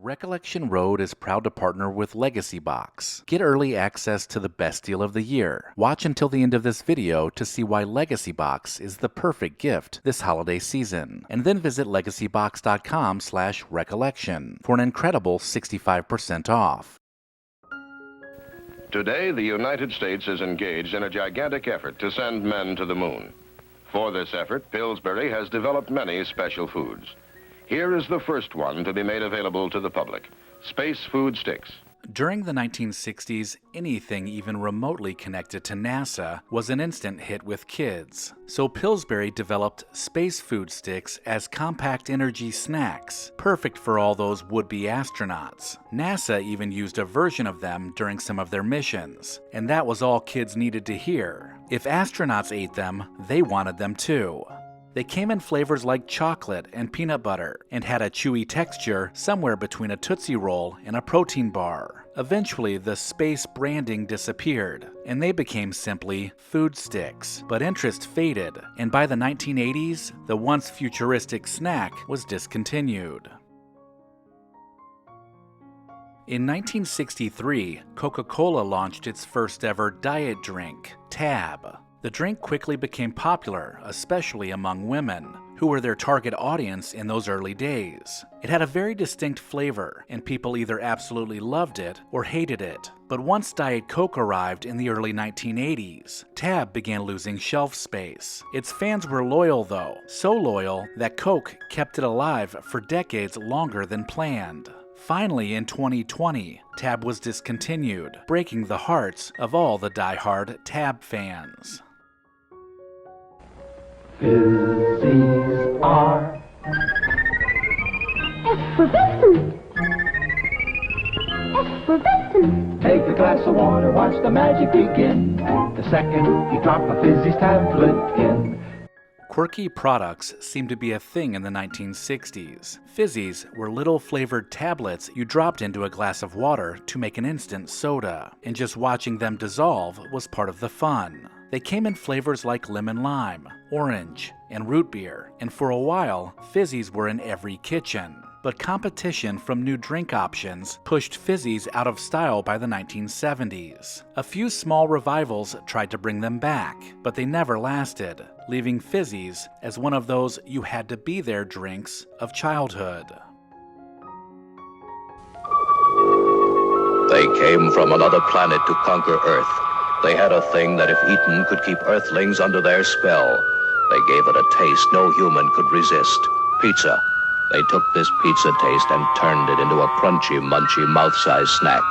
Recollection Road is proud to partner with LEGACYBOX. Get early access to the best deal of the year. Watch until the end of this video to see why LEGACYBOX is the perfect gift this holiday season. And then visit LEGACYBOX.com/recollection for an incredible 65% off. Today, the United States is engaged in a gigantic effort to send men to the moon. For this effort, Pillsbury has developed many special foods. Here is the first one to be made available to the public: Space Food Sticks. During the 1960s, anything even remotely connected to NASA was an instant hit with kids. So Pillsbury developed Space Food Sticks as compact energy snacks, perfect for all those would-be astronauts. NASA even used a version of them during some of their missions, and that was all kids needed to hear. If astronauts ate them, they wanted them too. They came in flavors like chocolate and peanut butter and had a chewy texture somewhere between a Tootsie Roll and a protein bar. Eventually, the space branding disappeared, and they became simply food sticks. But interest faded, and by the 1980s, the once futuristic snack was discontinued. In 1963, Coca-Cola launched its first ever diet drink, Tab. The drink quickly became popular, especially among women, who were their target audience in those early days. It had a very distinct flavor, and people either absolutely loved it or hated it. But once Diet Coke arrived in the early 1980s, Tab began losing shelf space. Its fans were loyal though, so loyal that Coke kept it alive for decades longer than planned. Finally, in 2020, Tab was discontinued, breaking the hearts of all the die-hard Tab fans. Fizzies are effervescent. Effervescent. Take a glass of water, watch the magic begin. The second you drop a Fizzies tablet in. Quirky products seemed to be a thing in the 1960s. Fizzies were little flavored tablets you dropped into a glass of water to make an instant soda, and just watching them dissolve was part of the fun. They came in flavors like lemon lime, orange, and root beer, and for a while, Fizzies were in every kitchen. But competition from new drink options pushed Fizzies out of style by the 1970s. A few small revivals tried to bring them back, but they never lasted, leaving Fizzies as one of those you-had-to-be-there drinks of childhood. They came from another planet to conquer Earth. They had a thing that if eaten could keep Earthlings under their spell. They gave it a taste no human could resist: pizza. They took this pizza taste and turned it into a crunchy, munchy, mouth-sized snack.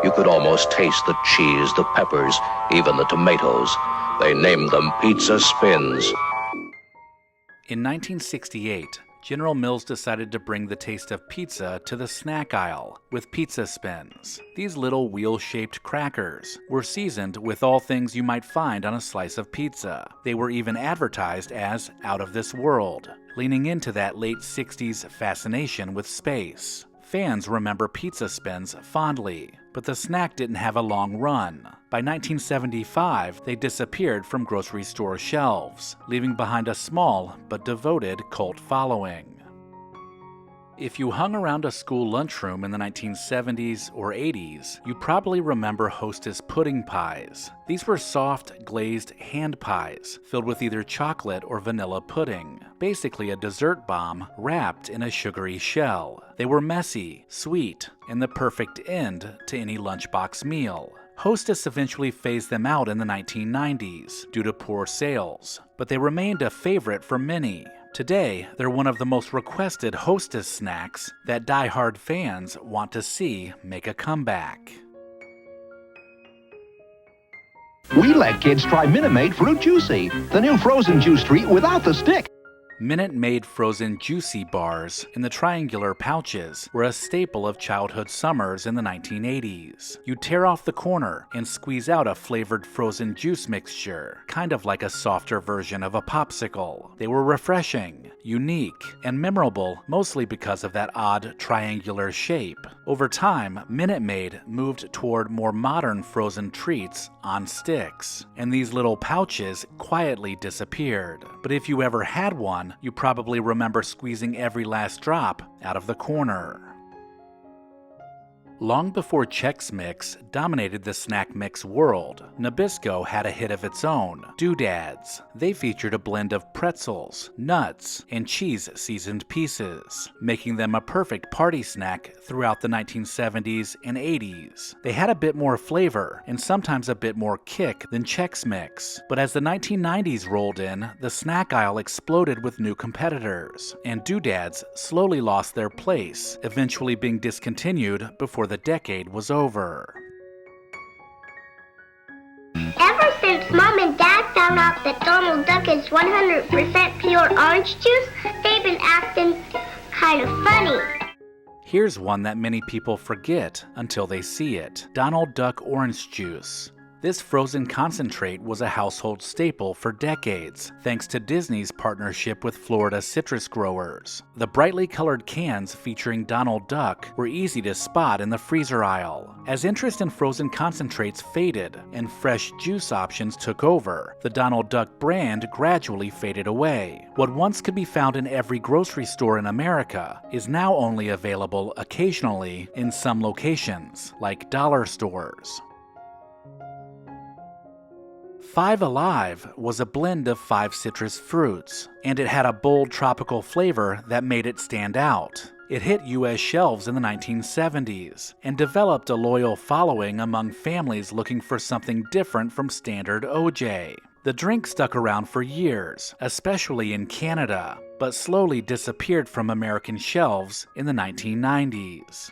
You could almost taste the cheese, the peppers, even the tomatoes. They named them Pizza Spins. In 1968, General Mills decided to bring the taste of pizza to the snack aisle with Pizza Spins. These little wheel-shaped crackers were seasoned with all things you might find on a slice of pizza. They were even advertised as out of this world, leaning into that late 60s fascination with space. Fans remember Pizza Spins fondly, but the snack didn't have a long run. By 1975, they disappeared from grocery store shelves, leaving behind a small but devoted cult following. If you hung around a school lunchroom in the 1970s or 80s, you probably remember Hostess pudding pies. These were soft, glazed hand pies filled with either chocolate or vanilla pudding, basically a dessert bomb wrapped in a sugary shell. They were messy, sweet, and the perfect end to any lunchbox meal. Hostess eventually phased them out in the 1990s due to poor sales, but they remained a favorite for many. Today, they're one of the most requested Hostess snacks that die-hard fans want to see make a comeback. We let kids try Minute Maid Fruit Juicy, the new frozen juice treat without the stick. Minute Maid frozen juicy bars in the triangular pouches were a staple of childhood summers in the 1980s. You tear off the corner and squeeze out a flavored frozen juice mixture, kind of like a softer version of a popsicle. They were refreshing, unique, and memorable mostly because of that odd triangular shape. Over time, Minute Maid moved toward more modern frozen treats on sticks, and these little pouches quietly disappeared. But if you ever had one, you probably remember squeezing every last drop out of the corner. Long before Chex Mix dominated the snack mix world, Nabisco had a hit of its own, Doodads. They featured a blend of pretzels, nuts, and cheese-seasoned pieces, making them a perfect party snack throughout the 1970s and 80s. They had a bit more flavor and sometimes a bit more kick than Chex Mix, but as the 1990s rolled in, the snack aisle exploded with new competitors, and Doodads slowly lost their place, eventually being discontinued before the decade was over. Ever since Mom and Dad found out that Donald Duck is 100% pure orange juice, they've been acting kind of funny. Here's one that many people forget until they see it: Donald Duck orange juice. This frozen concentrate was a household staple for decades, thanks to Disney's partnership with Florida citrus growers. The brightly colored cans featuring Donald Duck were easy to spot in the freezer aisle. As interest in frozen concentrates faded and fresh juice options took over, the Donald Duck brand gradually faded away. What once could be found in every grocery store in America is now only available occasionally in some locations, like dollar stores. Five Alive was a blend of 5 citrus fruits, and it had a bold tropical flavor that made it stand out. It hit U.S. shelves in the 1970s and developed a loyal following among families looking for something different from standard OJ. The drink stuck around for years, especially in Canada, but slowly disappeared from American shelves in the 1990s.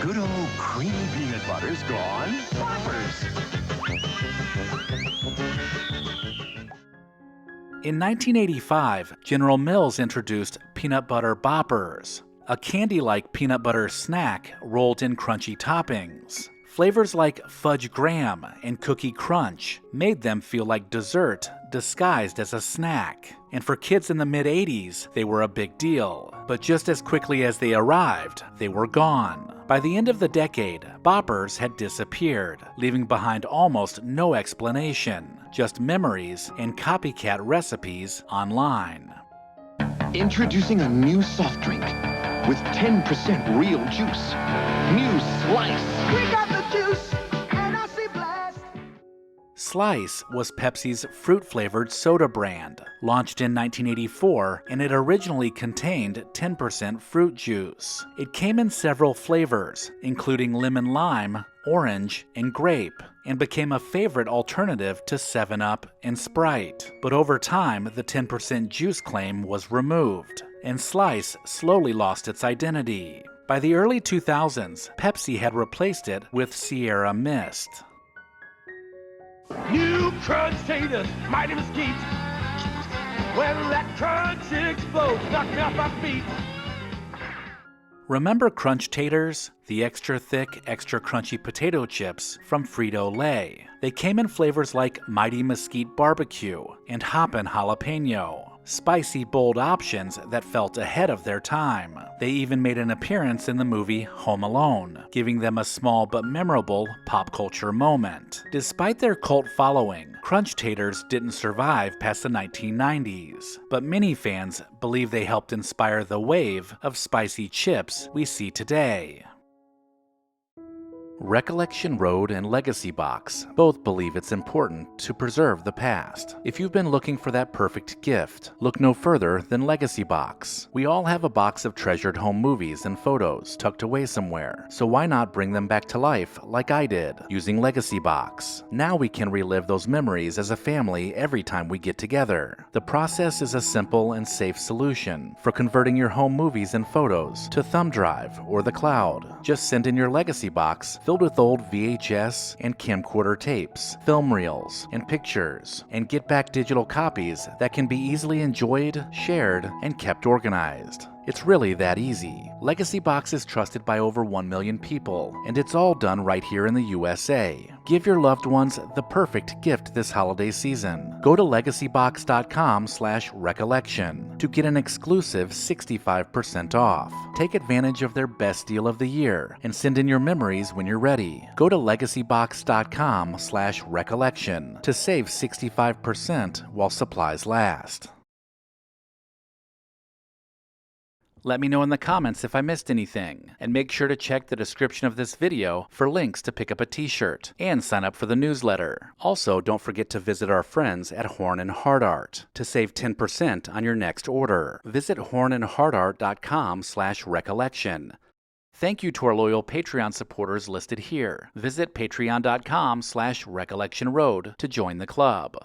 Good old creamy peanut butter's gone. Boppers! In 1985, General Mills introduced peanut butter boppers, a candy-like peanut butter snack rolled in crunchy toppings. Flavors like fudge graham and cookie crunch made them feel like dessert disguised as a snack. And for kids in the mid-80s, they were a big deal. But just as quickly as they arrived, they were gone. By the end of the decade, boppers had disappeared, leaving behind almost no explanation, just memories and copycat recipes online. Introducing a new soft drink with 10% real juice. New Slice. We got the juice, and I see blast. Slice was Pepsi's fruit-flavored soda brand, launched in 1984, and it originally contained 10% fruit juice. It came in several flavors, including lemon lime, orange, and grape, and became a favorite alternative to 7-Up and Sprite. But over time, the 10% juice claim was removed, and Slice slowly lost its identity. By the early 2000s, Pepsi had replaced it with Sierra Mist. New crunch taters, mighty mesquite. When that crunch explodes, knock me off my feet. Remember Crunch Tators? The extra thick, extra crunchy potato chips from Frito-Lay. They came in flavors like Mighty Mesquite Barbecue and Hoppin' Jalapeno. Spicy, bold options that felt ahead of their time. They even made an appearance in the movie Home Alone, giving them a small but memorable pop culture moment. Despite their cult following, Crunch Tators didn't survive past the 1990s, but many fans believe they helped inspire the wave of spicy chips we see today. Recollection Road and LEGACYBOX both believe it's important to preserve the past. If you've been looking for that perfect gift, look no further than LEGACYBOX. We all have a box of treasured home movies and photos tucked away somewhere, so why not bring them back to life like I did, using LEGACYBOX? Now we can relive those memories as a family every time we get together. The process is a simple and safe solution for converting your home movies and photos to thumb drive or the cloud. Just send in your LEGACYBOX filled with old VHS and camcorder tapes, film reels, and pictures, and get back digital copies that can be easily enjoyed, shared, and kept organized. It's really that easy. LEGACYBOX is trusted by over 1 million people, and it's all done right here in the USA. Give your loved ones the perfect gift this holiday season. Go to LEGACYBOX.com/recollection to get an exclusive 65% off. Take advantage of their best deal of the year and send in your memories when you're ready. Go to LEGACYBOX.com/recollection to save 65% while supplies last. Let me know in the comments if I missed anything, and make sure to check the description of this video for links to pick up a t-shirt and sign up for the newsletter. Also, don't forget to visit our friends at Horn and Hard Art to save 10% on your next order. Visit hornandhardart.com/recollection. Thank you to our loyal Patreon supporters listed here. Visit patreon.com/recollectionroad to join the club.